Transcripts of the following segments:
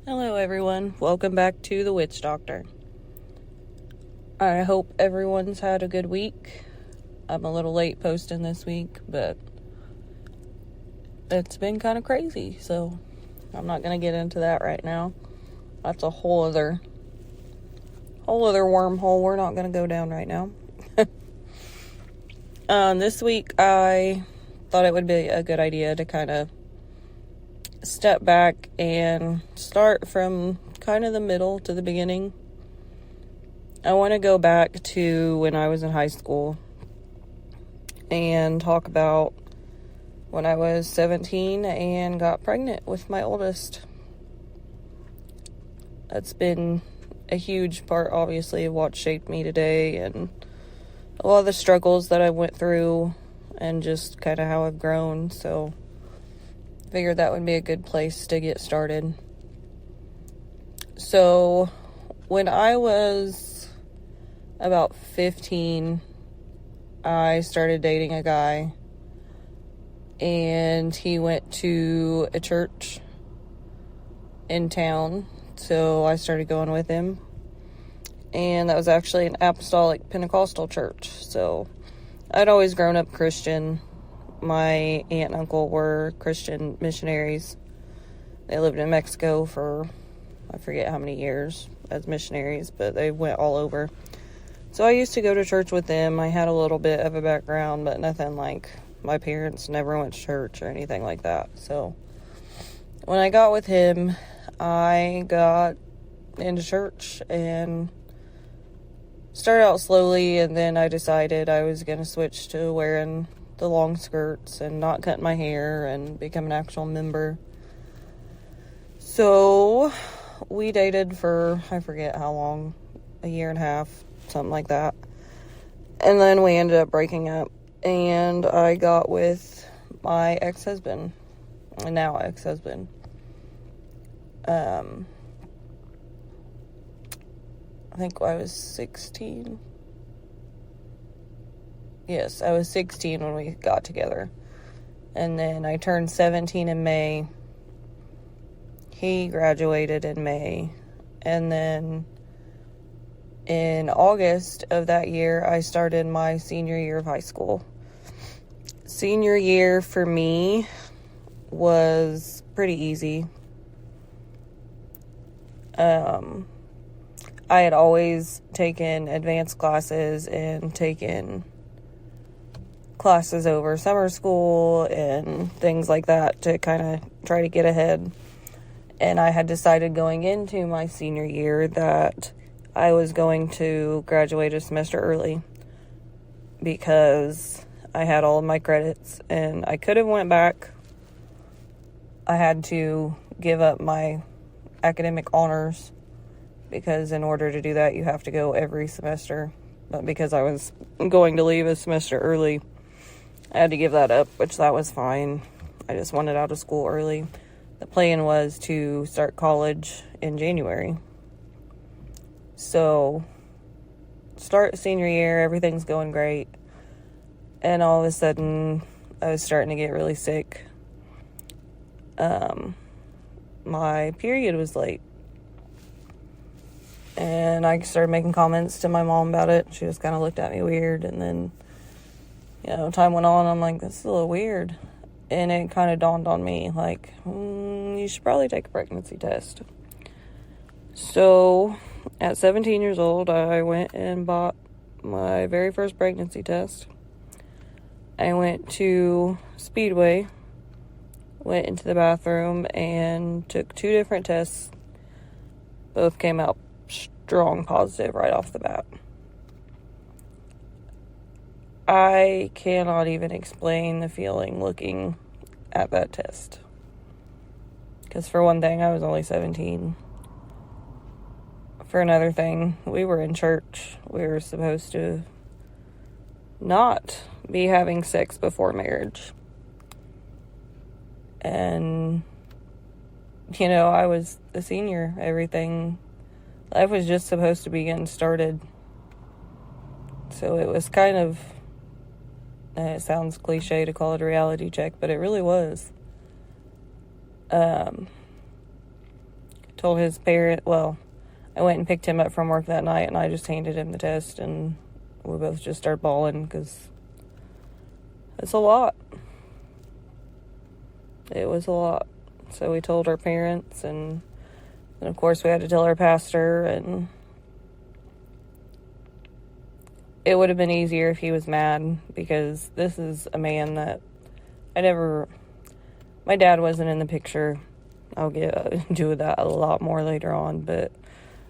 Hello everyone, welcome back to The Witch Doctor. I hope everyone's had a good week. I'm a little late posting this week, but it's been kind of crazy, so I'm not going to get into that right now. That's a whole other wormhole we're not going to go down right now. This week I thought it would be a good idea to kind of step back and start from kind of the middle to the beginning. I want to go back to when I was in high school and talk about when I was 17 and got pregnant with my oldest. That's been a huge part, obviously, of what shaped me today and a lot of the struggles that I went through and just kind of how I've grown. So figured that would be a good place to get started. So when I was about 15, I started dating a guy, and he went to a church in town, so I started going with him, and that was actually an apostolic Pentecostal church. So I'd always grown up Christian. My aunt and uncle were Christian missionaries. They lived in Mexico for, I forget how many years as missionaries, but they went all over. So I used to go to church with them. I had a little bit of a background, but nothing like my parents never went to church or anything like that. So when I got with him, I got into church and started out slowly, and then I decided I was going to switch to wearing the long skirts and not cutting my hair and become an actual member. So we dated for, I forget how long, a year and a half, something like that. And then we ended up breaking up, and I got with my ex-husband, and now ex-husband. I think I was 16. Yes, I was 16 when we got together. And then I turned 17 in May. He graduated in May. And then in August of that year, I started my senior year of high school. Senior year for me was pretty easy. I had always taken advanced classes and taken classes over summer school and things like that to kind of try to get ahead. And I had decided going into my senior year that I was going to graduate a semester early because I had all of my credits and I could have went back. I had to give up my academic honors because in order to do that, you have to go every semester. But because I was going to leave a semester early, I had to give that up, which that was fine. I just wanted out of school early. The plan was to start college in January. So, start senior year, everything's going great. And all of a sudden, I was starting to get really sick. My period was late. And I started making comments to my mom about it. She just kind of looked at me weird. And then, time went on. I'm like, this is a little weird. And it kind of dawned on me, like, you should probably take a pregnancy test. So, at 17 years old, I went and bought my very first pregnancy test. I went to Speedway, went into the bathroom, and took 2 different tests. Both came out strong positive right off the bat. I cannot even explain the feeling looking at that test. Because for one thing, I was only 17. For another thing, we were in church. We were supposed to not be having sex before marriage. And, I was a senior. Life was just supposed to be getting started. So it was kind of, it sounds cliche to call it a reality check, but it really was. told his parent, well, I went and picked him up from work that night, and I just handed him the test, and we both just started bawling because it's a lot. It was a lot. So we told our parents, and of course we had to tell our pastor, and it would have been easier if he was mad, because this is a man that my dad wasn't in the picture. I'll get into that a lot more later on, but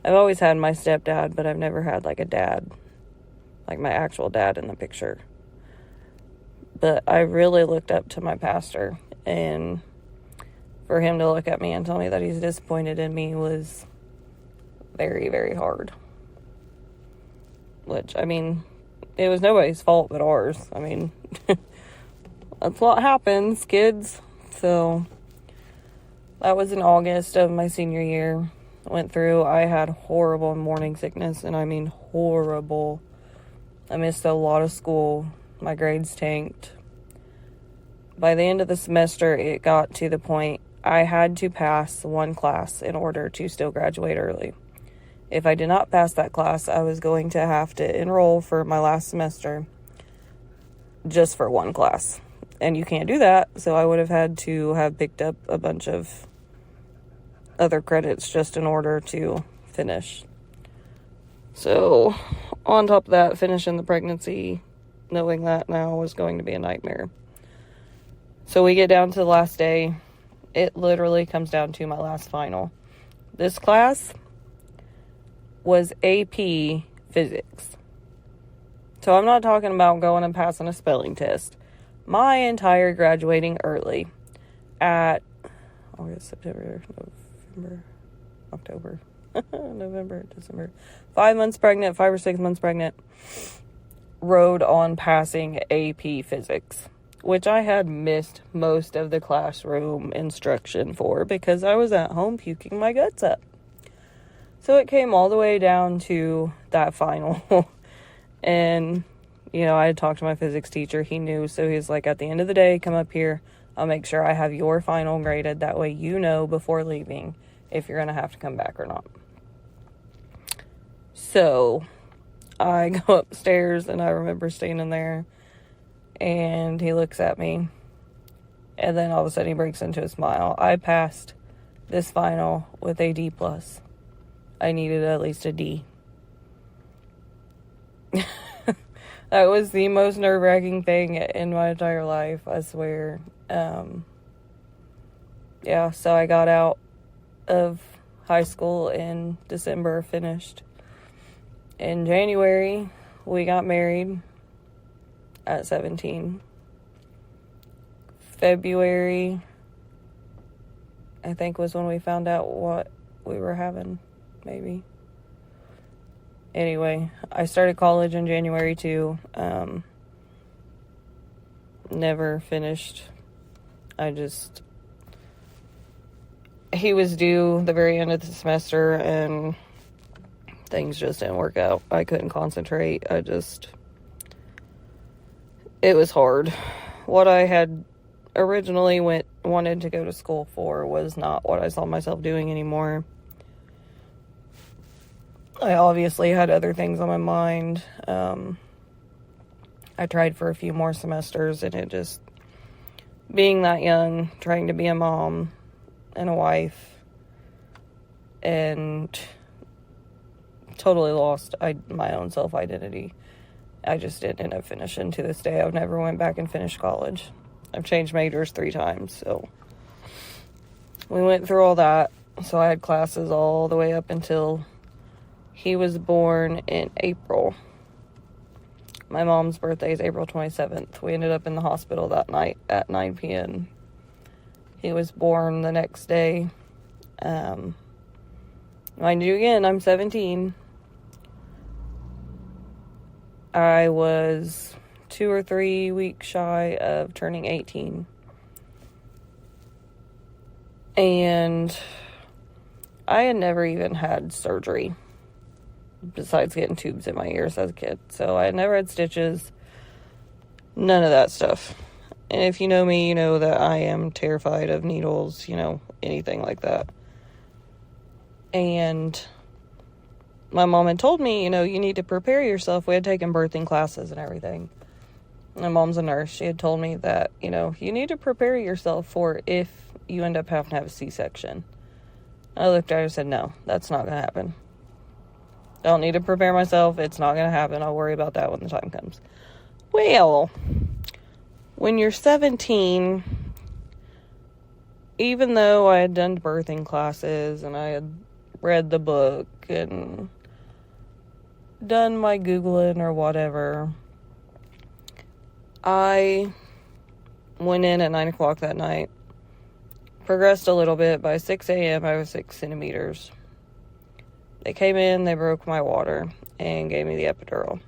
I've always had my stepdad, but I've never had like a dad, like my actual dad in the picture. But I really looked up to my pastor, and for him to look at me and tell me that he's disappointed in me was very, very hard. Which, I mean, it was nobody's fault but ours. I mean, that's what happens, kids. So that was in August of my senior year. I had horrible morning sickness, and I mean horrible. I missed a lot of school. My grades tanked. By the end of the semester, it got to the point I had to pass one class in order to still graduate early. If I did not pass that class, I was going to have to enroll for my last semester just for one class. And you can't do that, so I would have had to have picked up a bunch of other credits just in order to finish. So, on top of that, finishing the pregnancy, knowing that now was going to be a nightmare. So we get down to the last day. It literally comes down to my last final. This class was AP Physics. So I'm not talking about going and passing a spelling test. My entire graduating early at August, September, November, October, November, December, 5 months pregnant, 5 or 6 months pregnant, rode on passing AP Physics, which I had missed most of the classroom instruction for because I was at home puking my guts up. So it came all the way down to that final. And, you know, I had talked to my physics teacher. He knew. So he's like, at the end of the day, come up here. I'll make sure I have your final graded. That way you know before leaving if you're going to have to come back or not. So I go upstairs, and I remember standing there, and he looks at me, and then all of a sudden he breaks into a smile. I passed this final with a D+. I needed at least a D. That was the most nerve-wracking thing in my entire life, I swear. Yeah, so I got out of high school in December, finished. In January, we got married at 17. February, I think, was when we found out what we were having, maybe. Anyway, I started college in January too. Never finished. He was due the very end of the semester, and things just didn't work out. I couldn't concentrate. It was hard. What I had originally wanted to go to school for was not what I saw myself doing anymore. I obviously had other things on my mind. I tried for a few more semesters, and it just, being that young, trying to be a mom and a wife, and totally lost my own self-identity. I just didn't end up finishing. To this day, I've never went back and finished college. I've changed majors 3 times, so we went through all that. So I had classes all the way up until he was born in April. My mom's birthday is April 27th. We ended up in the hospital that night at 9 p.m. He was born the next day. Mind you, again, I'm 17. I was 2 or 3 weeks shy of turning 18. And I had never even had surgery besides getting tubes in my ears as a kid. So I had never had stitches. None of that stuff. And if you know me, you know that I am terrified of needles, anything like that. And my mom had told me, you need to prepare yourself. We had taken birthing classes and everything. My mom's a nurse. She had told me that, you need to prepare yourself for if you end up having to have a C-section. I looked at her and said, no, that's not going to happen. I don't need to prepare myself. It's not going to happen. I'll worry about that when the time comes. Well, when you're 17, even though I had done birthing classes and I had read the book and done my Googling or whatever, I went in at 9 o'clock that night, progressed a little bit. By 6 a.m., I was 6 centimeters. They came in, they broke my water, and gave me the epidural.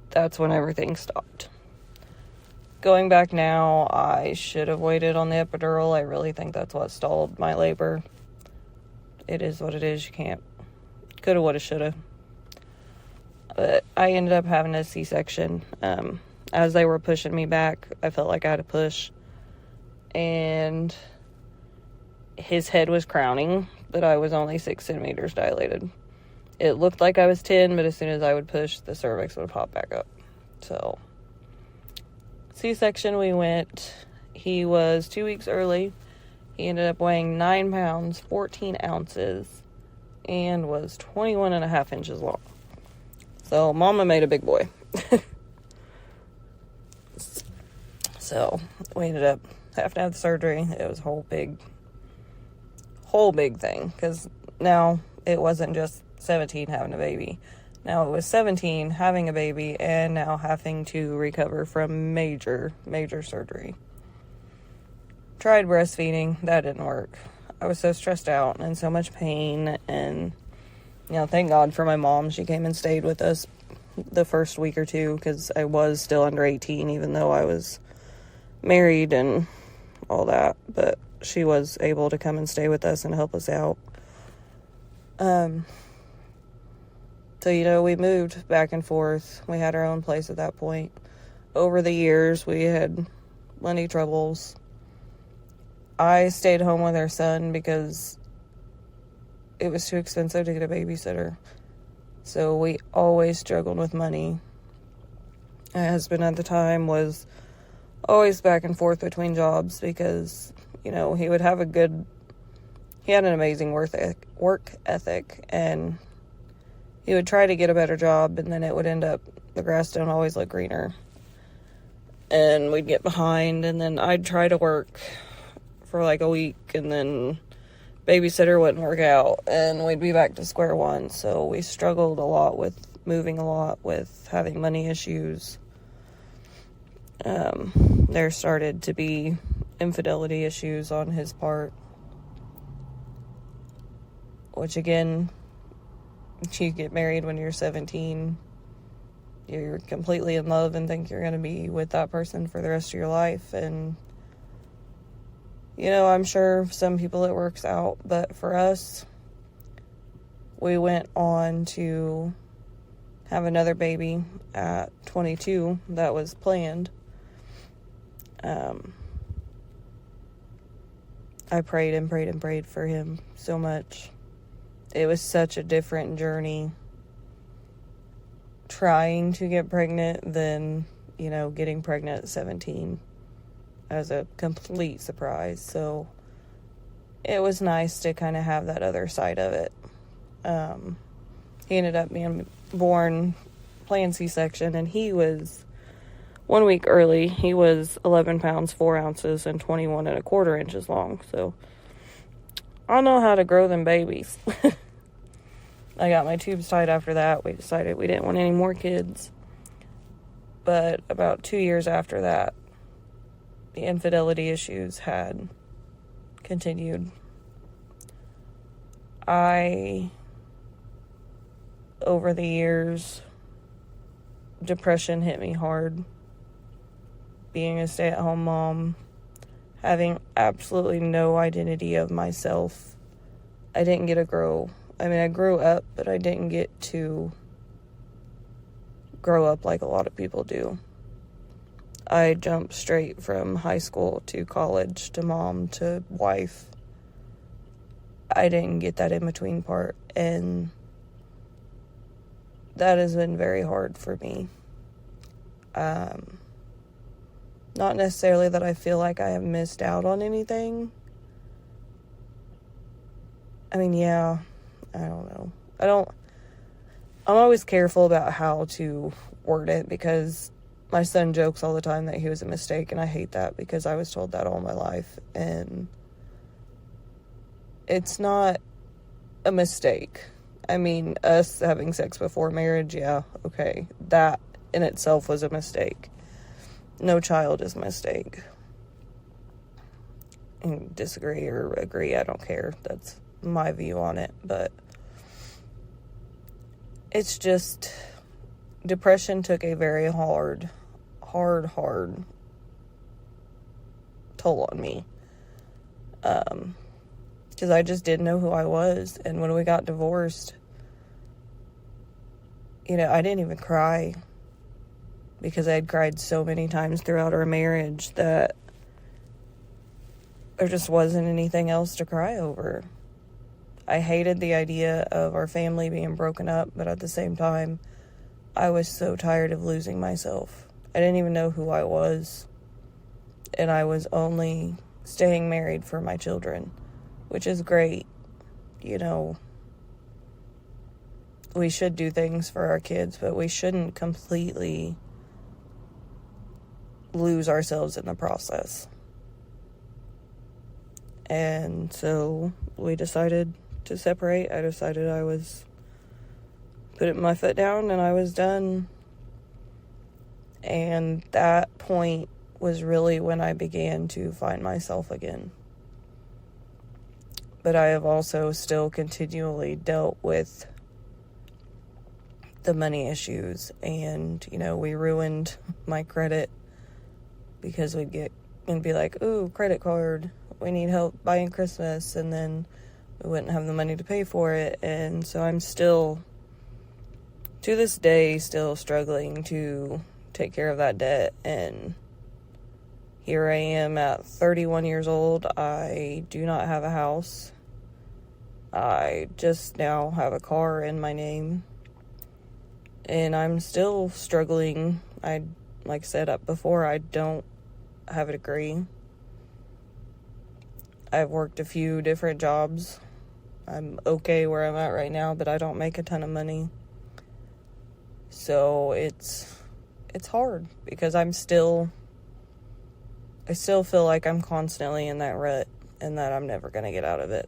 That's when everything stopped. Going back now, I should have waited on the epidural. I really think that's what stalled my labor. It is what it is. You can't. Coulda, woulda, shoulda. But I ended up having a C-section. As they were pushing me back, I felt like I had to push. And his head was crowning, but I was only 6 centimeters dilated. It looked like I was 10, but as soon as I would push, the cervix would pop back up. So, C-section we went. He was 2 weeks early. He ended up weighing 9 pounds, 14 ounces, and was 21.5 inches long. So, Mama made a big boy. So, we ended up having to have the surgery. It was a whole big thing. Because now it wasn't just 17 having a baby. Now it was 17 having a baby and now having to recover from major surgery. Tried breastfeeding. That didn't work. I was so stressed out and in so much pain. And, thank God for my mom. She came and stayed with us the first week or two because I was still under 18 even though I was married and all that. But she was able to come and stay with us and help us out. So, we moved back and forth. We had our own place at that point. Over the years, we had plenty of troubles. I stayed home with our son because it was too expensive to get a babysitter. So we always struggled with money. My husband at the time was always back and forth between jobs because, he would have he had an amazing work ethic, and he would try to get a better job, and then it would end up, the grass don't always look greener. And we'd get behind, and then I'd try to work for like a week, and then babysitter wouldn't work out, and we'd be back to square one. So we struggled a lot with moving a lot, with having money issues. There started to be infidelity issues on his part, which again, you get married when you're 17, you're completely in love and think you're going to be with that person for the rest of your life. And, I'm sure some people it works out, but for us, we went on to have another baby at 22 that was planned. I prayed and prayed and prayed for him so much. It was such a different journey trying to get pregnant than, getting pregnant at 17 as a complete surprise. So it was nice to kind of have that other side of it. He ended up being born planned C-section, and he was 1 week early. He was 11 pounds, 4 ounces, and 21.25 inches long. So I know how to grow them babies. I got my tubes tied after that. We decided we didn't want any more kids. But about 2 years after that, the infidelity issues had continued. Over the years, depression hit me hard. Being a stay-at-home mom, having absolutely no identity of myself. I didn't get to grow. I grew up, but I didn't get to grow up like a lot of people do. I jumped straight from high school to college to mom to wife. I didn't get that in-between part, and that has been very hard for me. Not necessarily that I feel like I have missed out on anything. I mean, yeah, I don't know. I'm always careful about how to word it, because my son jokes all the time that he was a mistake, and I hate that because I was told that all my life, and it's not a mistake. I mean, us having sex before marriage, yeah, okay. That in itself was a mistake. No child is a mistake. And disagree or agree, I don't care. That's my view on it. But it's just, depression took a very hard toll on me. Because I just didn't know who I was. And when we got divorced, I didn't even cry, because I had cried so many times throughout our marriage that there just wasn't anything else to cry over. I hated the idea of our family being broken up, but at the same time, I was so tired of losing myself. I didn't even know who I was, and I was only staying married for my children, which is great. We should do things for our kids, but we shouldn't completely lose ourselves in the process. And so we decided to separate. I decided I was putting my foot down, and I was done. And that point was really when I began to find myself again. But I have also still continually dealt with the money issues, and we ruined my credit, because we'd get and be like, ooh, credit card, we need help buying Christmas, and then we wouldn't have the money to pay for it. And so I'm still, to this day, still struggling to take care of that debt. And here I am at 31 years old. I do not have a house. I just now have a car in my name, and I'm still struggling. Like I said up before, I don't have a degree. I've worked a few different jobs. I'm okay where I'm at right now, but I don't make a ton of money. So it's hard, because I still feel like I'm constantly in that rut, and that I'm never going to get out of it.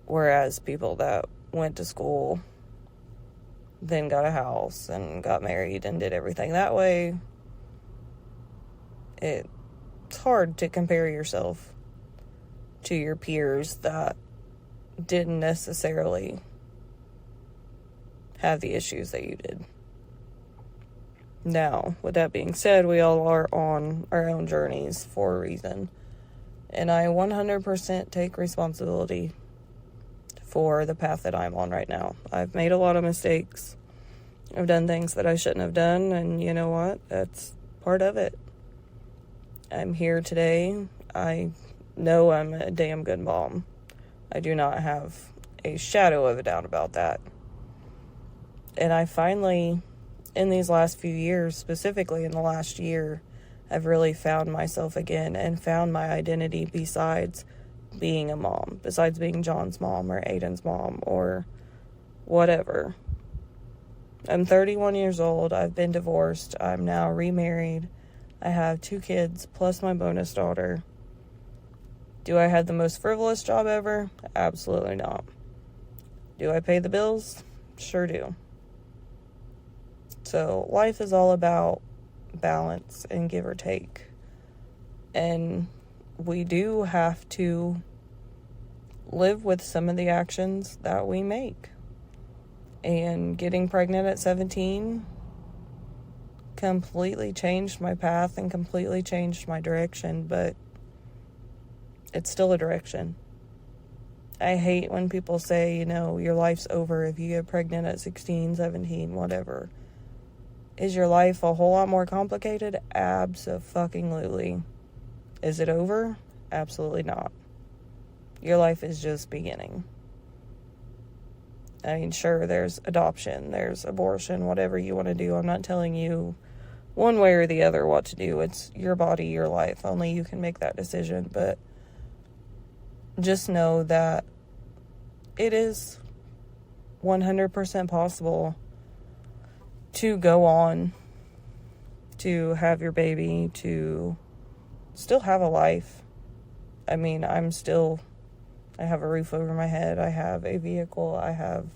Whereas people that went to school, then got a house and got married and did everything that way, it's hard to compare yourself to your peers that didn't necessarily have the issues that you did. Now, with that being said, we all are on our own journeys for a reason. And I 100% take responsibility for the path that I'm on right now. I've made a lot of mistakes. I've done things that I shouldn't have done, and you know what? That's part of it. I'm here today. I know I'm a damn good mom. I do not have a shadow of a doubt about that. And I finally, in these last few years, specifically in the last year, I've really found myself again and found my identity besides being a mom, besides being John's mom or Aiden's mom or whatever. I'm 31 years old. I've been divorced. I'm now remarried. I have 2 kids plus my bonus daughter. Do I have the most frivolous job ever? Absolutely not. Do I pay the bills? Sure do. So life is all about balance and give or take. And we do have to live with some of the actions that we make. And getting pregnant at 17 completely changed my path and completely changed my direction, but it's still a direction. I hate when people say, your life's over if you get pregnant at 16, 17, whatever. Is your life a whole lot more complicated? Abso-fucking-lutely. Is it over? Absolutely not. your life is just beginning. I mean, sure, there's adoption, there's abortion, whatever you want to do. I'm not telling you one way or the other what to do. It's your body, your life. Only you can make that decision. But just know that it is 100% possible to go on, to have your baby, to still have a life. I mean, I have a roof over my head, I have a vehicle, I have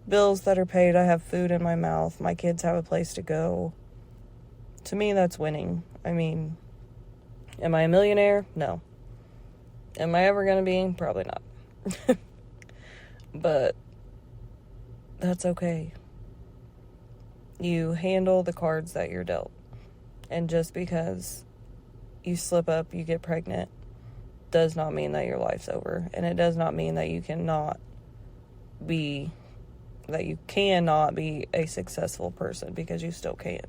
bills that are paid, I have food in my mouth, my kids have a place to go. To me, that's winning. I mean, am I a millionaire? No. Am I ever going to be? Probably not. But that's okay. You handle the cards that you're dealt. And just because you slip up, you get pregnant, does not mean that your life's over. And it does not mean that you cannot be a successful person, because you still can.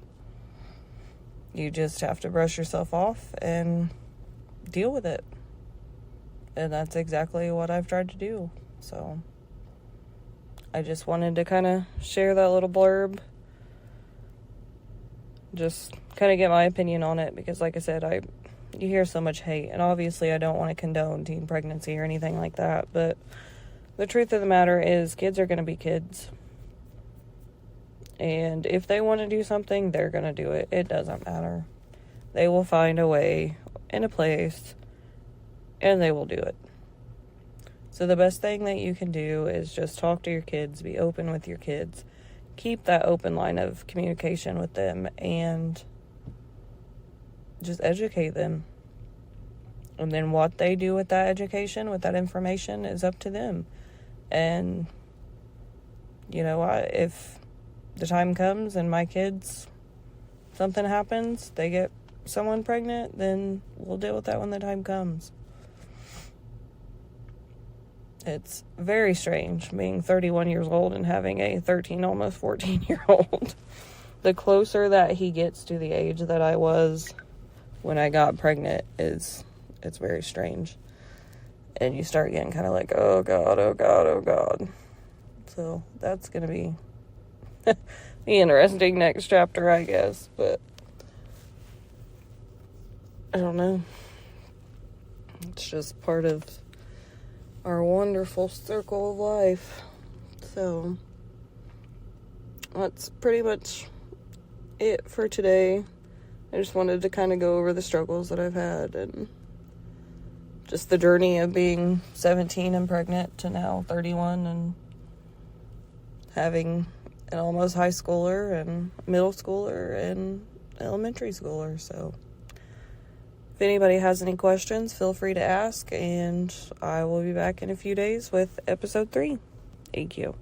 You just have to brush yourself off and deal with it. And that's exactly what I've tried to do. So I just wanted to kind of share that little blurb. Just kind of get my opinion on it, because like I said, you hear so much hate, and obviously I don't want to condone teen pregnancy or anything like that, but the truth of the matter is kids are going to be kids. And if they want to do something, they're going to do it. It doesn't matter. They will find a way and a place, and they will do it. So the best thing that you can do is just talk to your kids, be open with your kids, keep that open line of communication with them, and just educate them. And then what they do with that education, with that information, is up to them. And, you know, if the time comes and my kids, something happens, they get someone pregnant, then we'll deal with that when the time comes. It's very strange being 31 years old and having a 13, almost 14-year-old. The closer that he gets to the age that I was when I got pregnant, it's very strange. And you start getting kind of like, oh God, oh God, oh God. So that's going to be the interesting next chapter, I guess. But I don't know. It's just part of our wonderful circle of life. So that's pretty much it for today. I just wanted to kind of go over the struggles that I've had, and just the journey of being 17 and pregnant to now 31 and having an almost high schooler and middle schooler and elementary schooler. So if anybody has any questions, feel free to ask, and I will be back in a few days with episode 3. Thank you.